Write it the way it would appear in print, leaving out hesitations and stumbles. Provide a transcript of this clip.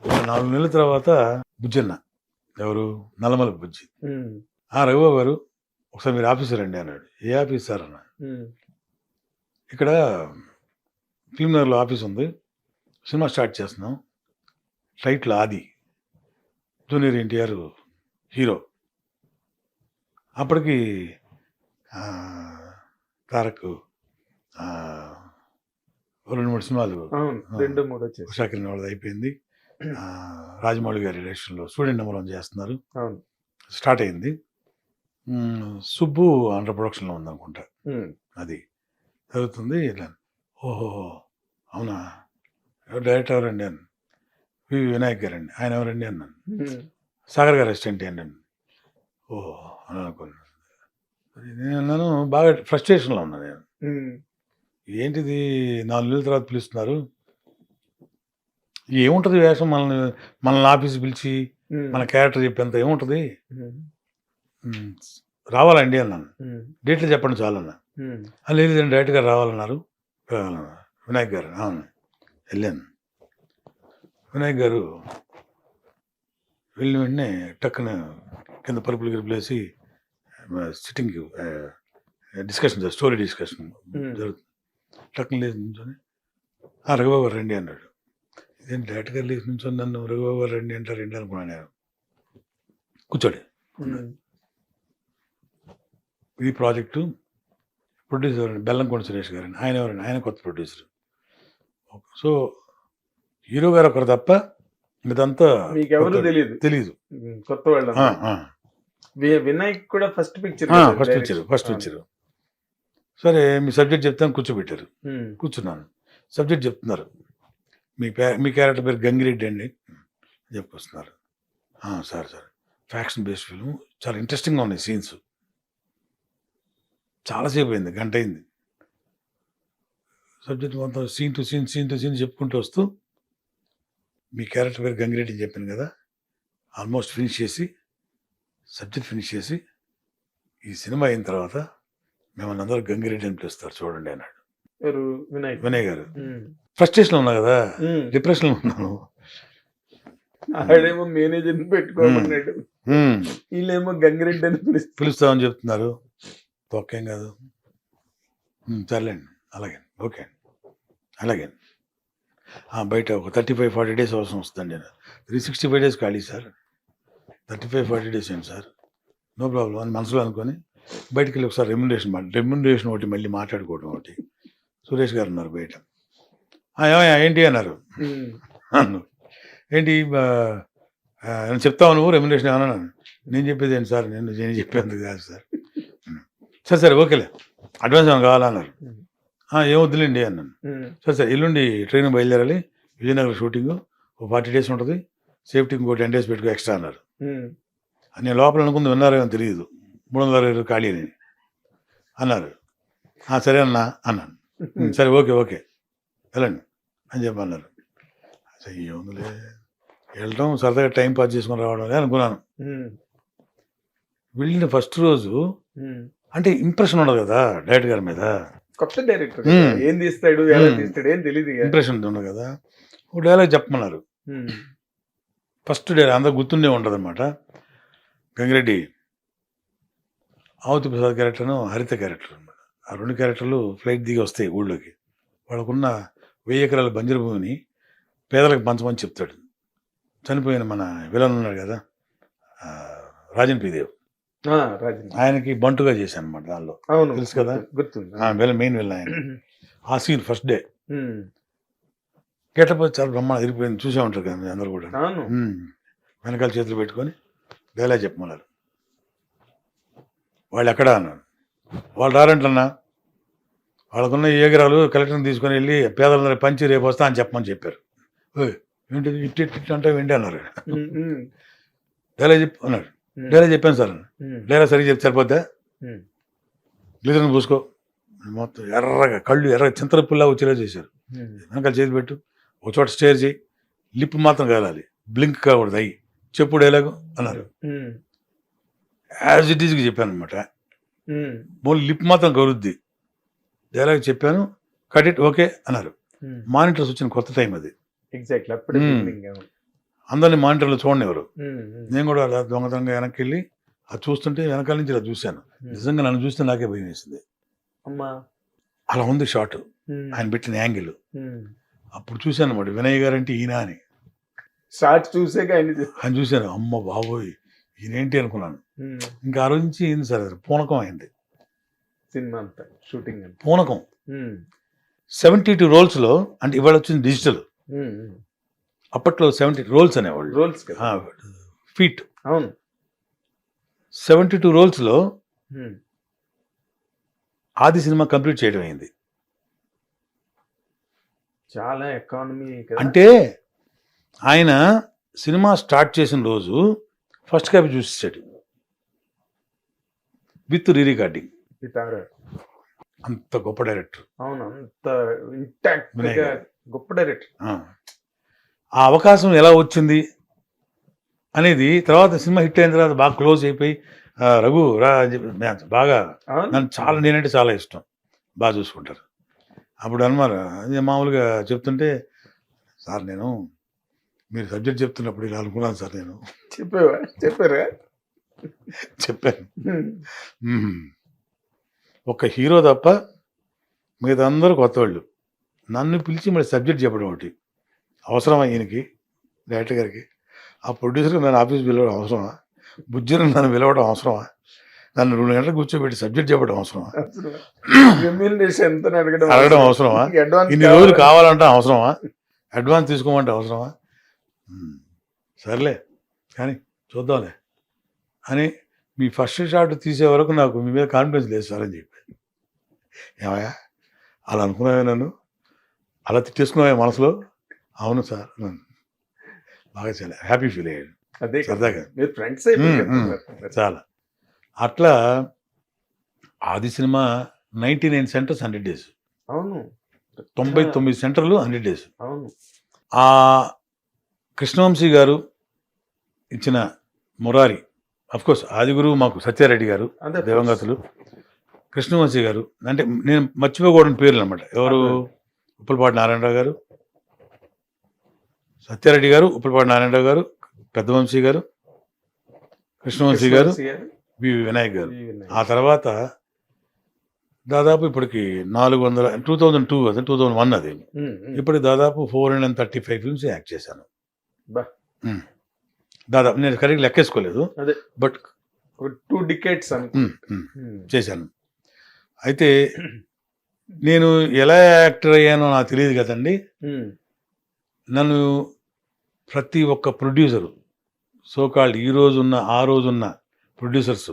4 నెలల తర్వాత బుజ్జన్న, ఎవరు నల్లమల బుజ్జి, రఘుబాబు గారు ఒకసారి మీరు ఆఫీస్ రండి అన్నాడు. ఏ ఆఫీస్ సార్ అన్న? ఇక్కడ ఫిల్మ్ నగర్లో ఆఫీస్ ఉంది, సినిమా స్టార్ట్ చేస్తున్నాం, టైటిల్ ఆది, జూనియర్ ఎన్టీఆర్ హీరో. అప్పటికి తారక్ 2-3 సినిమాలు ఉషాకిరణ్ వాళ్ళది అయిపోయింది. రాజమౌళి గారి డైరెక్షన్లో స్టూడెంట్ నెంబర్ 1 చేస్తున్నారు, స్టార్ట్ అయింది. సుబ్బు అండర్ ప్రొడక్షన్లో ఉందనుకుంటా, అది జరుగుతుంది. ఇలా ఓహో అవునా, డైరెక్టర్ ఎవరండి అని, వినాయక్ గారండి. ఆయన ఎవరండి అన్నాను. సాగర్ గారు అసిస్టెంట్ అండి అని. ఓహో అని అనుకున్నాను. నేను అన్నాను, బాగా ఫ్రస్ట్రేషన్లో ఉన్నాను నేను. ఏంటిది 4 నెలల తర్వాత పిలుస్తున్నారు, ఏముంటుంది వేషం, మనల్ని ఆఫీస్ పిలిచి మన క్యారెక్టర్ చెప్పేంత ఏముంటుంది, రావాలండి అన్నాను. డేట్లు చెప్పండి చాలన్నా. లేదండి డైరెక్ట్ గారు రావాలన్నారు. వినాయక్ గారు అవును వెళ్ళాను. వినాయక్ గారు వెళ్ళిన వెంటనే టక్కున కింద పరుపులు గిరుపులేసి సిట్టింగ్ డిస్కషన్, స్టోరీ డిస్కషన్ జరుగుతుంది. టక్కున లేచి నుంచొని రఘుబాబు గారు రండి అన్నాడు. ఇదేంటి డైరెక్ట్ గారు లేచి నుంచొని నన్ను రఘుబాబు గారు రండి అంటారు అనుకున్నాను నేను. కూర్చోండి, ఈ ప్రాజెక్టు ప్రొడ్యూసర్ బెల్లంకొండ సురేష్ గారండి. ఆయన ఎవరండి? ఆయన కొత్త ప్రొడ్యూసర్. సో హీరో గారు ఒకరు తప్ప ఇదంతా తెలీదు. కొత్త వాళ్ళు. వినాయక్ కూడా ఫస్ట్ పిక్చర్. సరే మీ సబ్జెక్ట్ చెప్తాను కూర్చోబెట్టారు. కూర్చున్నాను. సబ్జెక్ట్ చెప్తున్నారు. మీ క్యారెక్టర్ పేరు గంగిరెడ్డి అండి చెప్పుకొస్తున్నారు. సార్ ఫ్యాక్షన్ బేస్డ్ ఫిల్మ్, చాలా ఇంట్రెస్టింగ్గా ఉన్నాయి సీన్స్. చాలాసేపు అయింది, గంట అయింది. సబ్జెక్ట్ మొత్తం సీన్ టు సీన్ చెప్పుకుంటూ వస్తూ, మీ క్యారెక్టర్ పేరు గంగిరెడ్డి అని చెప్పాను కదా, ఆల్మోస్ట్ ఫినిష్ చేసి, సబ్జెక్ట్ ఫినిష్ చేసి, ఈ సినిమా అయిన తర్వాత మిమ్మల్ని అందరూ గంగిరెడ్డి అని పిలుస్తారు చూడండి అన్నాడు. వినయ్ గారు. ఫ్రస్ట్రేషన్లో ఉన్నా కదా, డిప్రెషన్లో ఉన్నాను. ఆడేమో మేనేజర్ పెట్టుకోమన్నాడు, వీళ్ళేమో గంగిరెడ్డి అని పిలుస్తామని చెప్తున్నారు. తొక్కేం కాదు, సర్లేండి అలాగే ఓకే అలాగే. బయట ఒక 35-40 డేస్ అవసరం వస్తుందండి. 365 డేస్ ఖాళీ సార్, 35-40 డేస్ ఏంటి సార్, నో ప్రాబ్లం అని మనసులో అనుకొని బయటికి వెళ్ళి ఒకసారి రెమ్యునరేషన్ ఒకటి మళ్ళీ మాట్లాడుకోవడం ఒకటి. సురేష్ గారు ఉన్నారు బయట. ఏంటి అన్నారు. ఏంటి చెప్తావు నువ్వు రెమ్యునరేషన్ ఏమన్నా? నేను చెప్పేది ఏంటి సార్, నేను చెప్పేందుకు కాదు సార్. సరే ఓకేలే, అడ్వాన్స్ ఏమైనా కావాలన్నారు. ఏమొద్దులేండి అన్నాను. సరే ఎల్లుండి ట్రైన్ బయలుదేరాలి, విజయనగరం షూటింగ్, 40 డేస్ ఉంటుంది, సేఫ్టీకి ఇంకో 10 డేస్ పెట్టుకో ఎక్స్ట్రా అన్నారు. నేను లోపల అనుకుంది విన్నారేమో తెలియదు, 360 ఖాళీ అని అన్నారు. సరే అన్నాను. సరే ఓకే వెళ్ళండి అని చెప్పన్నారు. ఏముందిలే వెళ్ళటం, సరదాగా టైం పాస్ చేసుకుని రావడం అనుకున్నాను. వెళ్ళిన ఫస్ట్ రోజు అంటే ఇంప్రెషన్ ఉండదు కదా డైరెక్టర్ గారి మీద. కొత్త డైరెక్టర్ ఏం తీస్తాడు ఎలా తీస్తాడు ఏం తెలియదు, ఇంప్రెషన్ ఉండదు కదా. ఒక డైలాగ్ చెప్పమన్నారు. ఫస్ట్ డైలాగ్ అందరూ గుర్తుండే ఉంటుంది అనమాట. గంగిరెడ్డి, ఆవుతి ప్రసాద్ క్యారెక్టర్ను, హరిత క్యారెక్టర్ అనమాట. ఆ 2 క్యారెక్టర్లు ఫ్లైట్ దిగి వస్తాయి ఊళ్ళోకి. వాళ్ళకున్న 1000 ఎకరాల బంజరు భూమిని పేదలకు పంచమని చెప్తాడు. చనిపోయిన మన విలన్ ఉన్నాడు కదా, రాజన్ పీదేవ్, ఆయనకి బంటుగా చేశాను అనమాట దానిలో, తెలుసు కదా, మెయిన్ విలన్ ఆయన. ఆ సీన్ ఫస్ట్ డే గెటప్ చాలా బ్రహ్మాండ ఇరిగిపోయింది, చూసే ఉంటారు కదా మీరు అందరూ కూడా. వెనకాల చేతులు పెట్టుకొని డైలాగ్ చెప్పమన్నారు. వాళ్ళు ఎక్కడా అన్నారు. వాళ్ళు రారంటన్నా, వాళ్ళకున్న ఏగరాలు కలెక్టర్ని తీసుకొని వెళ్ళి పేదలందరూ పంచి రేపు వస్తా అని చెప్పమని చెప్పారు. ఏంటి ఇట్టి అంటే వెండి అన్నారు. డైలాగ్ చెప్పి అన్నాడు. డైలాగ్ చెప్పాను సార్. డైలాగ్ సరిగ్గా చెప్తే సరిపోద్దా, గ్లిజర్ని పూసుకో, మొత్తం ఎర్రగా కళ్ళు ఎర్రగా చింతరపుల్లా వచ్చేలా చేశారు. వెనకాల చేతి పెట్టు, ఒక చోట స్టేర్ చేయి, లిప్ మాత్రం కాలాలి, బ్లింక్ కాకూడదు, అయ్యి చెప్పు డైలాగు అన్నారు. యాజ్ ఇట్ ఈజ్కి చెప్పాను అనమాట. మళ్ళీ లిప్ మాత్రం కలుద్ది, డైలాగ్ చెప్పాను, కట్ ఇట్ ఓకే అన్నారు. మానిటర్స్ వచ్చిన కొత్త టైం అది. అందరినీ మానిటర్లో చూడనివ్వరు. ఉమ్, ఉమ్, నేను కూడా అలా దొంగతనంగా వెనక్కి వెళ్ళి అది చూస్తుంటే వెనకాల నుంచి ఇలా చూశాను. నిజంగా నన్ను చూస్తే నాకే భయం వేసింది. అమ్మా. అలా ఉంది షాట్, ఉమ్, ఆయన పెట్టిన యాంగిల్. ఉమ్. అప్పుడు చూశాను అన్నమాట, వినయ్ గారు అంటే ఈయన అని. షార్ట్ చూసాక ఆయన చూశాను, అమ్మ బాబోయ్ ఈయనేంటి అనుకున్నాను. ఉమ్, ఇంకా ఆ రోజు నుంచి ఏంది సార్, అది పూనకం అయింది. సినిమా అంతా షూటింగ్ అంతా. పూనకం. ఉమ్, 72 రోల్స్లో, అంటే ఇవాళ వచ్చింది డిజిటల్, ఉమ్, ఉమ్. అప్పట్లో 70 రోల్స్ అనేవాళ్ళు, రోల్స్ కదా. ఫీట్. అవును. 72 రోల్స్లో ఉమ్, ఆది సినిమా కంప్లీట్ చేయడం అయింది. చాలా ఎకానమీ కదా. అంటే ఆయన సినిమా స్టార్ట్ చేసిన రోజు ఫస్ట్ కాపీ చూసేసాడు విత్ రీ రికార్డింగ్. గిటార్. అంత గొప్ప డైరెక్టర్. అవును, అంత ఇంటాక్ట్ వినయ్ గా గారు. గొప్ప డైరెక్టర్. ఆ అవకాశం ఎలా వచ్చింది అనేది తర్వాత సినిమా హిట్ అయిన తర్వాత బాగా క్లోజ్ అయిపోయి రఘు రా అని చెప్పి బాగా అవును. నన్ను చాలా, నేనంటే చాలా ఇష్టం, బాగా చూసుకుంటారు. అప్పుడు అన్నమాట, అదే మామూలుగా చెప్తుంటే, సార్ నేను మీరు సబ్జెక్ట్ చెప్తున్నప్పుడు ఇలా అనుకున్నాను సార్, నేను చెప్పారా? చెప్పాను. ఉమ్, మ్మ్. ఒక హీరో తప్ప మిగతా అందరూ కొత్త వాళ్ళు. నన్ను పిలిచి మరి సబ్జెక్ట్ చెప్పడం ఒకటి అవసరమా ఈయనకి, డైరెక్టర్ గారికి? ఆ ప్రొడ్యూసర్కి నన్ను ఆఫీస్ పిలవడం అవసరమా? బుజ్జిని నన్ను పిలవడం అవసరమా? నన్ను 2 గంటలు కూర్చోబెట్టి సబ్జెక్ట్ చెప్పడం అవసరమా? అసలు రెమ్యూనరేషన్ ఎంతని అడగడం అవసరమా? అడ్వాన్స్ ఇన్ని రోజులు కావాలంటే అవసరమా? అడ్వాన్స్ తీసుకోమంటే అవసరమా? సర్లే కానీ చూద్దాంలే అని, మీ ఫస్ట్ షాట్ తీసే వరకు నాకు మీ మీద కాన్ఫిడెన్స్ లేదు సార్ అని చెప్పి. ఏమయ్యా అలా అనుకున్నావే, నన్ను అలా తిట్టేసుకున్నావే మనసులో? అవును సార్, బాగా చాలా హ్యాపీ ఫీల్ అయ్యాడు, అదే కదా. సరదాగా. మీరు ఫ్రెండ్స్ చాలా. అట్లా ఆది సినిమా 99 సెంటర్స్ 100 డేస్, అవును 99 సెంటర్లు 100 డేస్. అవును. ఆ కృష్ణవంశీ గారు ఇచ్చిన మురారి, కోర్స్ ఆది గురువు మాకు సత్యారెడ్డి గారు, అదే దివంగతులు. కృష్ణవంశీ గారు అంటే నేను మర్చిపోకూడని పేర్లు అనమాట. ఎవరు? ఉప్పలపాటి నారాయణరావు గారు, సత్యారెడ్డి గారు, ఉప్పలపాటి నారాయణరావు గారు, పెద్దవంశీ గారు, కృష్ణవంశీ గారు, వివి వినాయక్ గారు. ఆ తర్వాత దాదాపు ఇప్పటికి 400, 2002 అది 2001 అది, ఇప్పటికి దాదాపు 435 ఫిల్మ్స్ యాక్ట్ చేశాను. బా. దాదాపు నేను కరెక్ట్ లెక్కేసుకోలేదు, అదే బట్ 2 decades చేశాను. అయితే నేను ఎలా యాక్టర్ అయ్యానో నాకు తెలియదు కదండి. నన్ను ప్రతి ఒక్క ప్రొడ్యూసరు, సోకాల్డ్ ఈ రోజున్న ఆ రోజున్న ప్రొడ్యూసర్స్